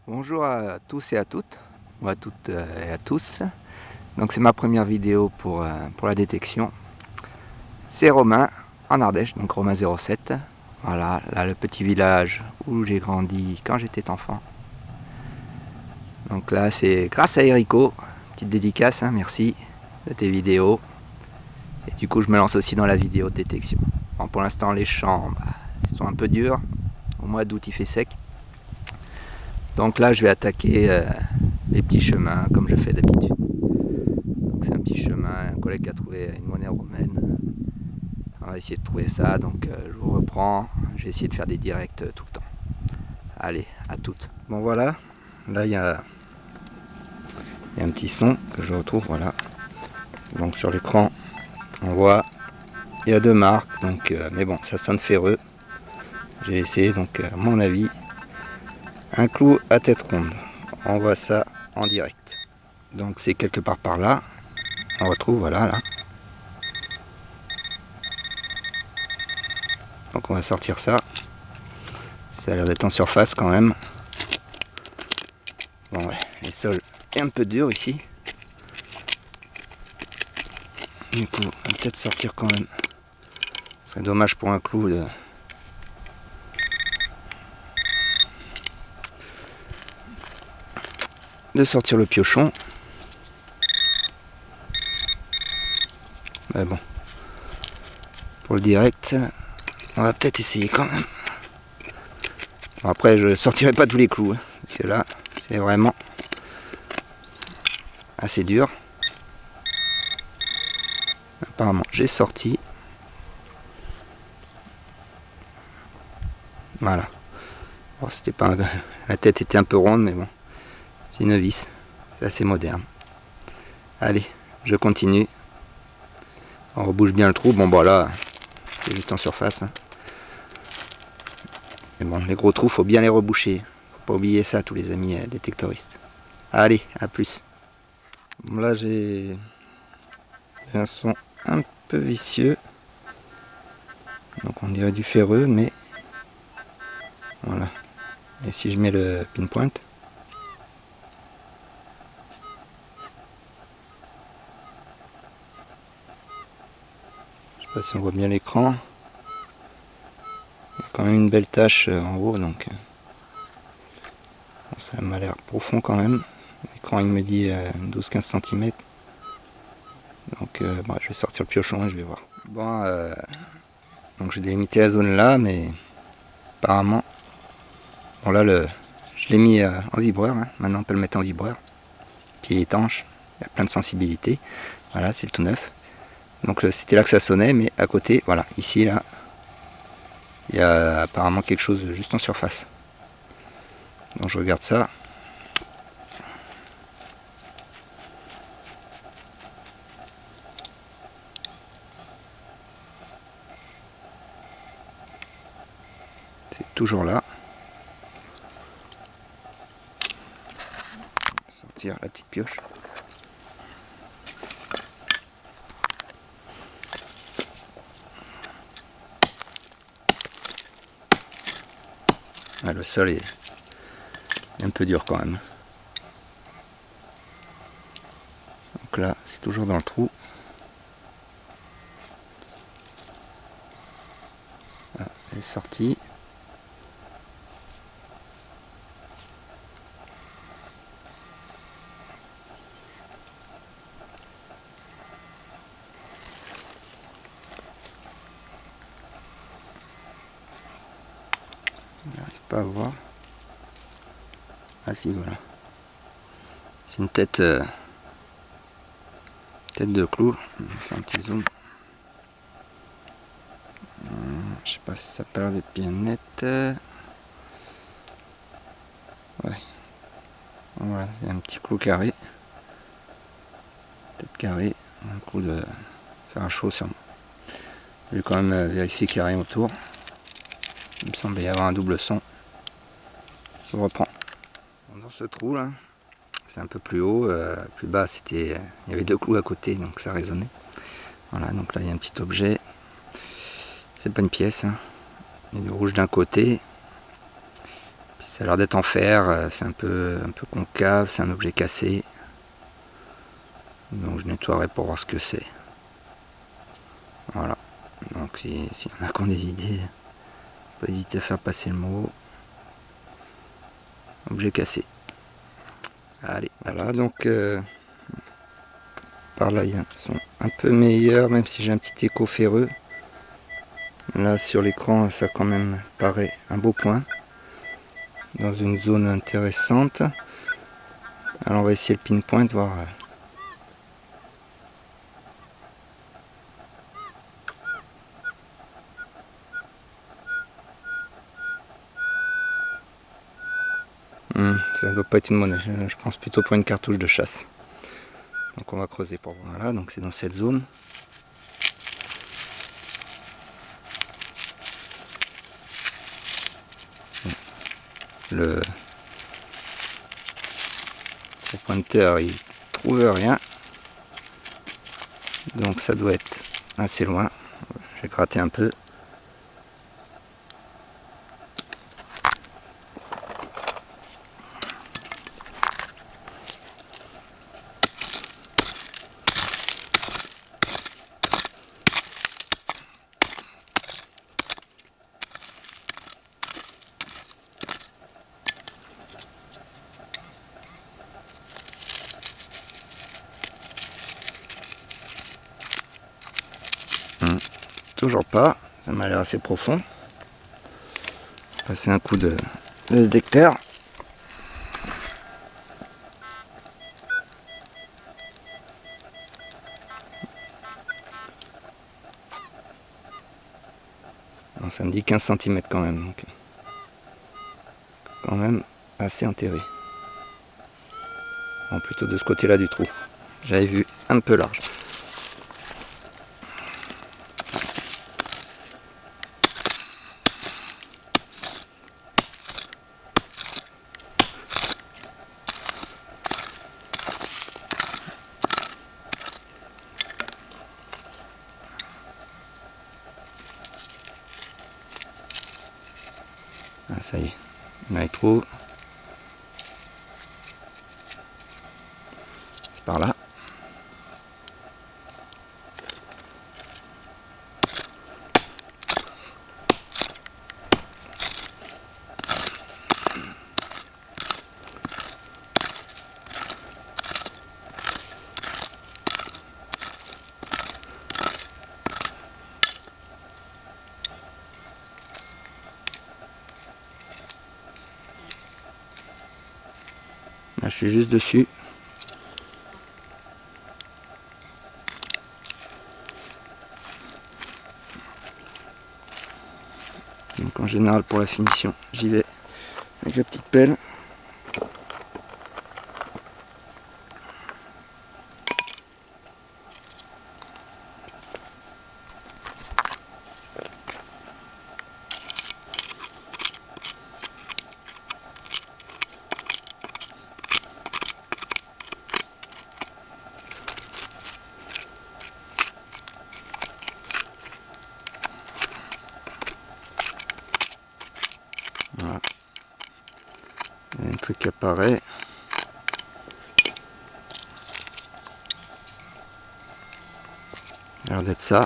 Bonjour à tous et à toutes, ou à toutes et à tous. Donc c'est ma première vidéo pour la détection. C'est Romain en Ardèche, donc Romain 07. Voilà, là le petit village où j'ai grandi quand j'étais enfant. Donc là c'est grâce à Erico, petite dédicace, hein, merci de tes vidéos. Et du coup je me lance aussi dans la vidéo de détection. Bon, pour l'instant les champs ils sont un peu durs, au mois d'août il fait sec. Donc là je vais attaquer les petits chemins comme je fais d'habitude. Donc c'est un petit chemin, un collègue qui a trouvé une monnaie romaine. On va essayer de trouver ça, donc je vous reprends. Je vais essayer de faire des directs tout le temps. Allez, à toutes. Bon voilà, là il y a un petit son que je retrouve, voilà. Donc sur l'écran, on voit, il y a deux marques, donc, mais bon, ça sonne ferreux. J'ai essayé, donc à mon avis, un clou à tête ronde. On voit ça en direct. Donc c'est quelque part par là. On retrouve, voilà, là. Donc on va sortir ça. Ça a l'air d'être en surface quand même. Bon ouais, les sols est un peu dur ici. Du coup, on va peut-être sortir quand même. Ce serait dommage pour un clou de sortir le piochon. Mais bon, pour le direct, on va peut-être essayer quand même. Bon, après, je sortirai pas tous les clous, hein, parce que là, c'est vraiment assez dur. Apparemment, j'ai sorti. Voilà. Bon, c'était pas la tête était un peu ronde, mais bon, c'est une vis. C'est assez moderne. Allez, je continue. On rebouche bien le trou. Bon, bah là, c'est juste en surface. Hein. Mais bon, les gros trous, faut bien les reboucher. Faut pas oublier ça, tous les amis détectoristes. Allez, à plus. Bon, là, j'ai un son un peu vicieux. Donc on dirait du ferreux, mais voilà. Et si je mets le pinpoint, je sais pas si on voit bien l'écran. Il y a quand même une belle tache en haut, donc bon, ça m'a l'air profond quand même. L'écran il me dit 12-15 cm. Donc bon, je vais sortir le piochon et je vais voir. Bon, donc j'ai délimité la zone là, mais apparemment, bon là je l'ai mis en vibreur. Hein. Maintenant on peut le mettre en vibreur. Puis il est étanche, il y a plein de sensibilité. Voilà, c'est le tout neuf. Donc c'était là que ça sonnait, mais à côté, voilà, ici là, il y a apparemment quelque chose juste en surface. Donc je regarde ça. C'est toujours là. Sortir la petite pioche. Ah, le sol est un peu dur quand même. Donc là, c'est toujours dans le trou. Ah, elle est sortie. On n'arrive pas à voir. Ah si, voilà. C'est une tête, tête de clou. Je vais faire un petit zoom. Je sais pas si ça peut être bien net. Ouais. Voilà, il y a un petit clou carré. Tête carrée. Un coup de faire un chaud sur moi. Je vais quand même vérifier qu'il n'y a rien autour. Il me semble y avoir un double son. Je reprends. Dans ce trou là, c'est un peu plus haut, plus bas c'était, il y avait deux clous à côté donc ça résonnait. Voilà, donc là il y a un petit objet. C'est pas une pièce, hein. Il y a du rouge d'un côté, puis Ça a l'air d'être en fer, c'est un peu concave, c'est un objet cassé. Donc je nettoierai pour voir ce que c'est. Voilà. Donc s'il y en a qui ont des idées, pas hésiter à faire passer le mot. Objet cassé. Allez, voilà, donc par là ils sont un peu meilleurs, même si j'ai un petit écho ferreux. Là sur l'écran ça quand même paraît un beau point. Dans une zone intéressante. Alors on va essayer le pinpoint, voir. Ça doit pas être une monnaie, je pense plutôt pour une cartouche de chasse. Donc on va creuser pour voir. Voilà, donc c'est dans cette zone. Le pointeur il trouve rien. Donc ça doit être assez loin. Je vais gratter un peu. Toujours pas, ça m'a l'air assez profond. Passer un coup de détecteur. Non, ça me dit 15 cm quand même. Donc, quand même assez enterré. Bon, plutôt de ce côté-là du trou. J'avais vu un peu large. Ah, ça y est, on a les trous. C'est par là. Là, je suis juste dessus. Donc en général pour la finition, j'y vais avec la petite pelle. Voilà. Il y a un truc qui apparaît. Il a l'air d'être ça.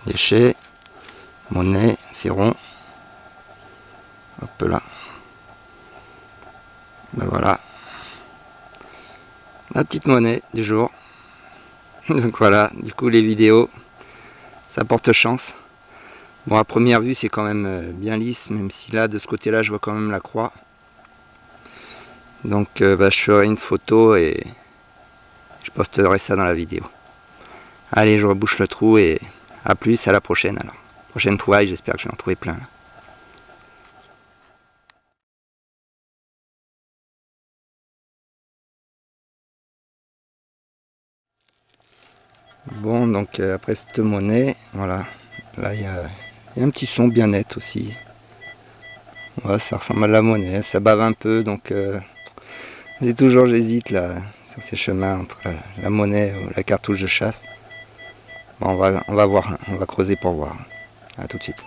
Déchets, monnaie, c'est rond. Hop là. Ben voilà. La petite monnaie du jour. Donc voilà, du coup les vidéos, ça porte chance. Bon, à première vue c'est quand même bien lisse, même si là de ce côté là je vois quand même la croix. Donc je ferai une photo et je posterai ça dans la vidéo. Allez, je rebouche le trou et à plus, à la prochaine alors. Prochaine trouvaille, j'espère que je vais en trouver plein. Bon, donc après cette monnaie, voilà, là il y a un petit son bien net aussi. Ouais, ça ressemble à la monnaie, ça bave un peu, donc Et toujours j'hésite là sur ces chemins entre la monnaie ou la cartouche de chasse. Bon, on va voir, on va creuser pour voir. A tout de suite.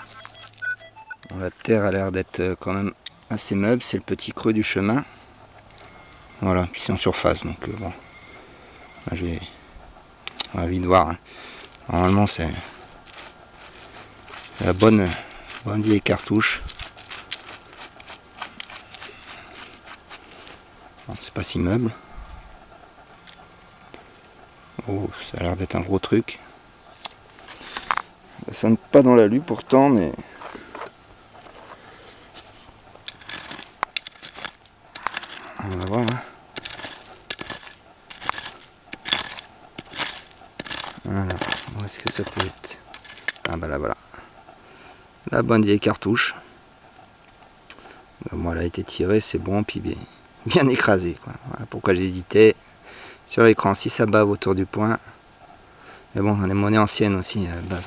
Bon, la terre a l'air d'être quand même assez meuble, c'est le petit creux du chemin. Voilà, puis c'est en surface, donc bon. Là, on va vite voir. Hein. Normalement c'est la bonne vieille cartouche. Bon, c'est pas si meuble. Oh, ça a l'air d'être un gros truc. Ça sonne pas dans la lue pourtant, mais on va voir. Hein. Voilà. Où est-ce que ça peut être? Ah bah là voilà. La bonne vieille cartouche. Bon, elle a été tirée, c'est bon, puis bien écrasé. Quoi. Voilà pourquoi j'hésitais sur l'écran. Si ça bave autour du point. Mais bon, les monnaies anciennes aussi bavent.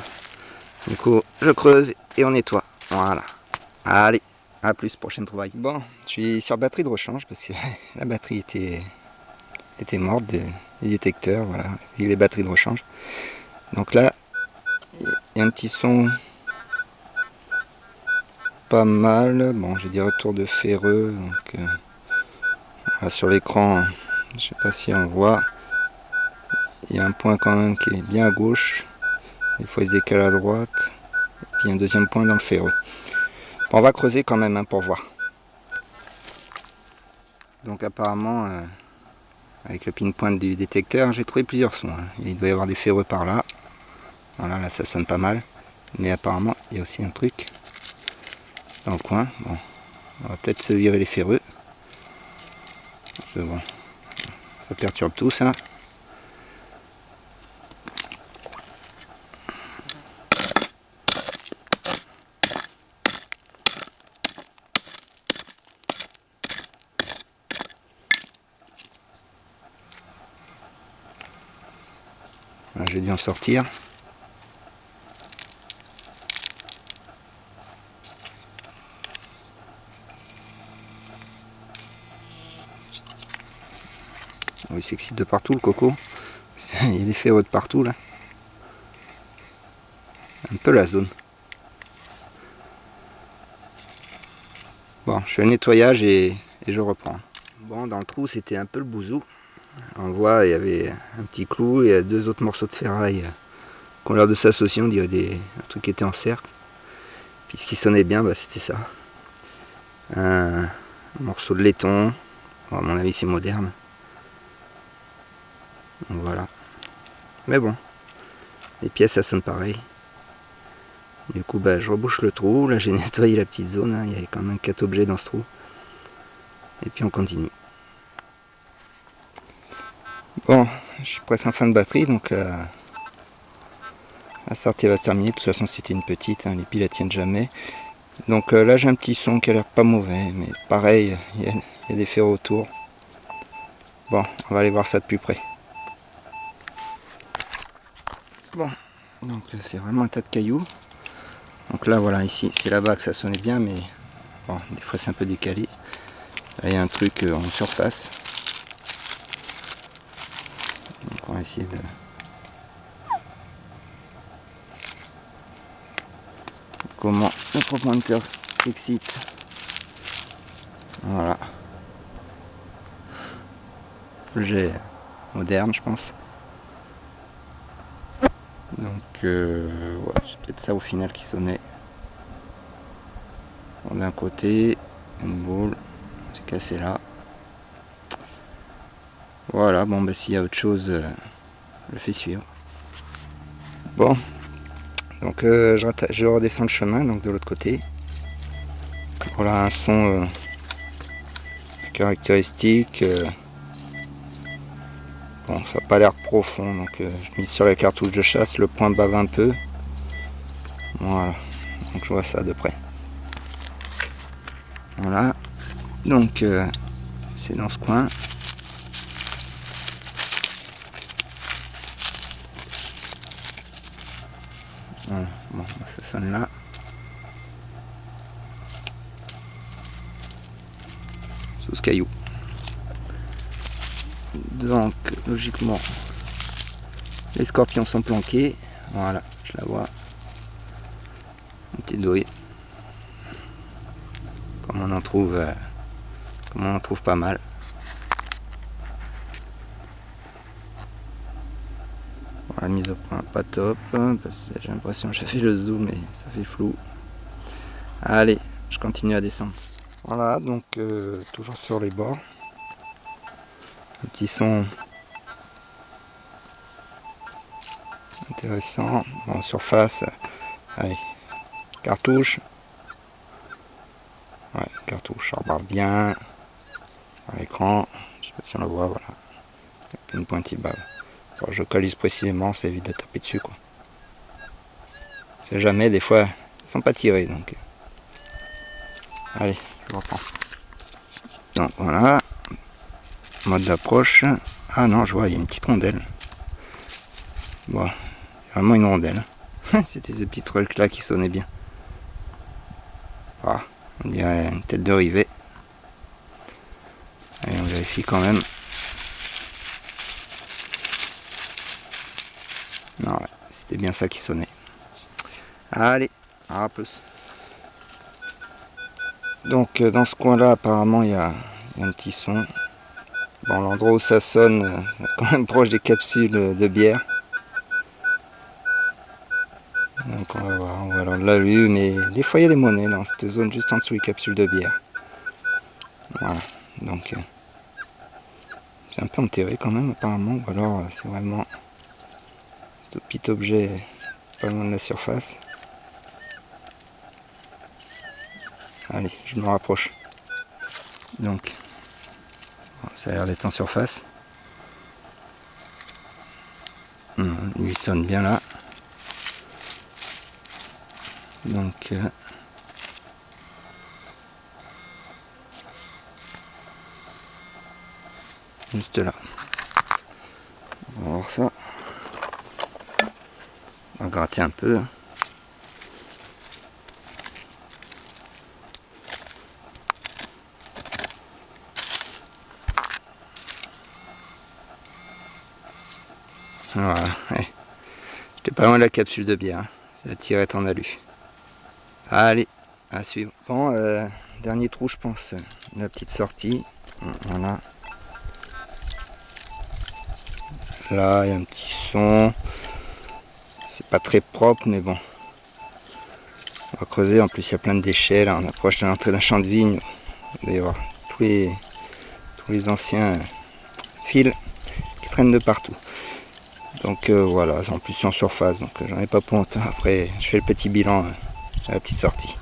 Du coup, je creuse et on nettoie. Voilà. Allez, à plus, prochaine trouvaille. Bon, je suis sur batterie de rechange parce que la batterie était morte des détecteurs. Voilà, et les batteries de rechange. Donc là, il y a un petit son pas mal. Bon, j'ai des retours de ferreux. Donc, voilà, sur l'écran, je sais pas si on voit. Il y a un point quand même qui est bien à gauche. Des fois il se décale à droite. Et puis un deuxième point dans le ferreux. Bon, on va creuser quand même hein, pour voir. Donc apparemment, avec le pinpoint du détecteur, j'ai trouvé plusieurs sons. Hein. Il doit y avoir des ferreux par là. Voilà, là ça sonne pas mal. Mais apparemment, il y a aussi un truc dans le coin. Bon, on va peut-être se virer les ferreux. Parce que bon, ça perturbe tout ça. J'ai dû en sortir. Il s'excite de partout le coco. Il y a des ferreux de partout là. Un peu la zone. Bon, je fais le nettoyage et je reprends. Bon, dans le trou c'était un peu le bouzou. On voit il y avait un petit clou et deux autres morceaux de ferraille qui ont l'air de s'associer, on dirait un truc qui était en cercle. Puis ce qui sonnait bien, bah, c'était ça. Un morceau de laiton. Bon, à mon avis c'est moderne. Donc voilà. Mais bon, les pièces ça sonne pareil. Du coup bah, je rebouche le trou. Là j'ai nettoyé la petite zone. Hein. Il y avait quand même 4 objets dans ce trou. Et puis on continue. Bon, je suis presque en fin de batterie, donc la sortie va se terminer. De toute façon, c'était une petite, hein, les piles ne tiennent jamais. Donc là, j'ai un petit son qui a l'air pas mauvais, mais pareil, il y a des ferreux autour. Bon, on va aller voir ça de plus près. Bon, donc c'est vraiment un tas de cailloux. Donc là, voilà, ici, c'est là-bas que ça sonnait bien, mais bon, des fois c'est un peu décalé. Là, il y a un truc en surface. Donc on va essayer de... Comment notre pointeur s'excite. Voilà. J'ai moderne, je pense. Donc, ouais, c'est peut-être ça au final qui sonnait. Bon, d'un côté, une boule, c'est cassé là. Voilà, bon, bah, s'il y a autre chose, je le fais suivre. Bon, donc je redescends le chemin, donc de l'autre côté. Voilà un son caractéristique. Bon, ça n'a pas l'air profond, donc je mise sur la cartouche de chasse, le point bave un peu. Voilà, donc je vois ça de près. Voilà, donc c'est dans ce coin. Voilà, bon, ça sonne là. Sous ce caillou. Donc logiquement les scorpions sont planqués. Voilà, je la vois. Une petite douille. Comme on en trouve pas mal. Bon, la mise au point pas top, parce que j'ai l'impression que j'ai fait le zoom et ça fait flou. Allez, je continue à descendre. Voilà, donc toujours sur les bords. Un petit son intéressant. En surface, allez, cartouche. Ouais, cartouche, ça rebarre bien. À l'écran, je sais pas si on le voit, voilà. Une pointille balle. Alors, je localise précisément, ça évite de taper dessus, quoi. C'est jamais, des fois, ils sont pas tirés, donc. Allez, je reprends. Donc voilà, mode d'approche. Ah non, je vois, il y a une petite rondelle. Bon, vraiment une rondelle. C'était ce petit truc là qui sonnait bien. Ah, on dirait une tête de rivet. Allez, on vérifie quand même. Non, ouais, c'était bien ça qui sonnait. Allez, à plus. Donc dans ce coin là apparemment il y a un petit son. Bon, l'endroit où ça sonne, c'est quand même proche des capsules de bière. Donc on va voir, on va alors de la lue, mais des fois il y a des monnaies dans cette zone juste en dessous des capsules de bière. Voilà, donc c'est un peu enterré quand même apparemment, ou alors c'est vraiment ce petit objet pas loin de la surface. Allez, je me rapproche. Donc, bon, ça a l'air d'être en surface. Lui sonne bien là. Donc, juste là. On va voir ça. On va gratter un peu. Voilà, ouais. J'étais pas loin de la capsule de bière. C'est la tirette en alu. Allez, à suivre. Bon, dernier trou, je pense, la petite sortie. Voilà. Là, il y a un petit son. C'est pas très propre, mais bon. On va creuser. En plus, il y a plein de déchets. Là, on approche de l'entrée d'un champ de vigne. Il va y avoir tous les anciens fils qui traînent de partout. Donc voilà, en plus c'est en surface, donc j'en ai pas pour longtemps. Après, je fais le petit bilan à la petite sortie.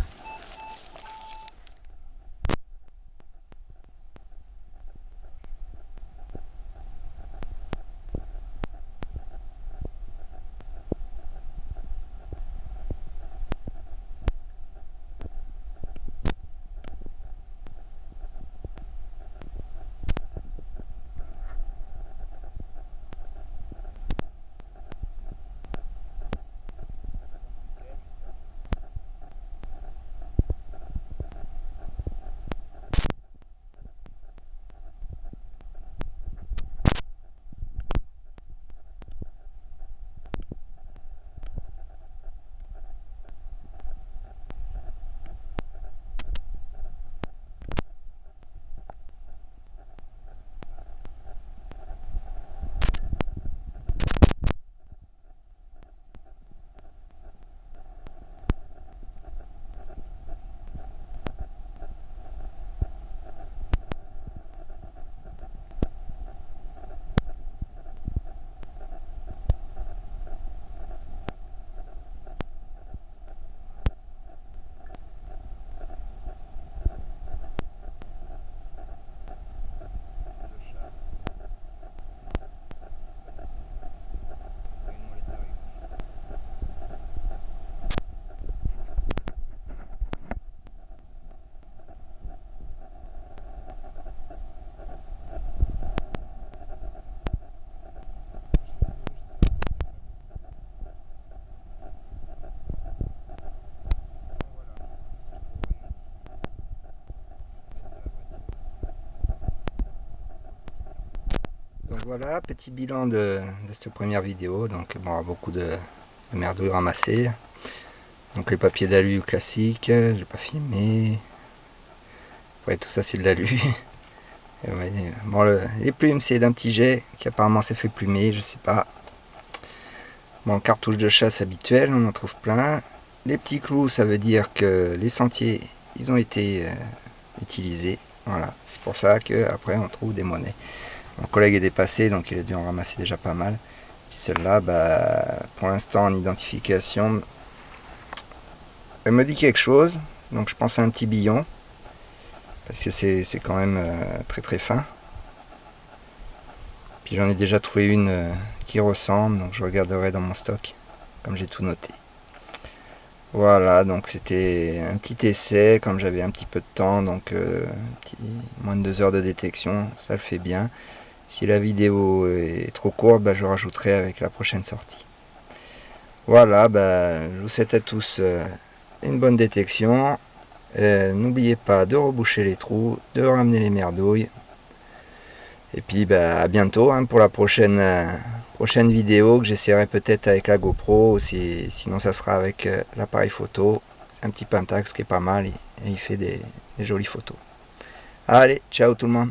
Voilà, petit bilan de cette première vidéo. Donc bon, beaucoup de merdouilles ramassées. Donc les papiers d'alu classiques, j'ai pas filmé. Ouais, tout ça c'est de l'alu. Ouais, bon, les plumes c'est d'un petit jet qui apparemment s'est fait plumer, je sais pas. Bon, cartouches de chasse habituelles, on en trouve plein. Les petits clous, ça veut dire que les sentiers, ils ont été utilisés. Voilà, c'est pour ça qu'après on trouve des monnaies. Mon collègue est dépassé, donc il a dû en ramasser déjà pas mal. Puis celle-là, bah, pour l'instant en identification, elle me dit quelque chose. Donc je pense à un petit billon, parce que c'est quand même très très fin. Puis j'en ai déjà trouvé une qui ressemble, donc je regarderai dans mon stock, comme j'ai tout noté. Voilà, donc c'était un petit essai, comme j'avais un petit peu de temps, donc moins de 2 heures de détection, ça le fait bien. Si la vidéo est trop courte, bah, je rajouterai avec la prochaine sortie. Voilà, bah, je vous souhaite à tous une bonne détection. N'oubliez pas de reboucher les trous, de ramener les merdouilles. Et puis bah, à bientôt hein, pour la prochaine vidéo que j'essaierai peut-être avec la GoPro, sinon ça sera avec l'appareil photo. C'est un petit Pentax qui est pas mal et il fait des jolies photos. Allez, ciao tout le monde.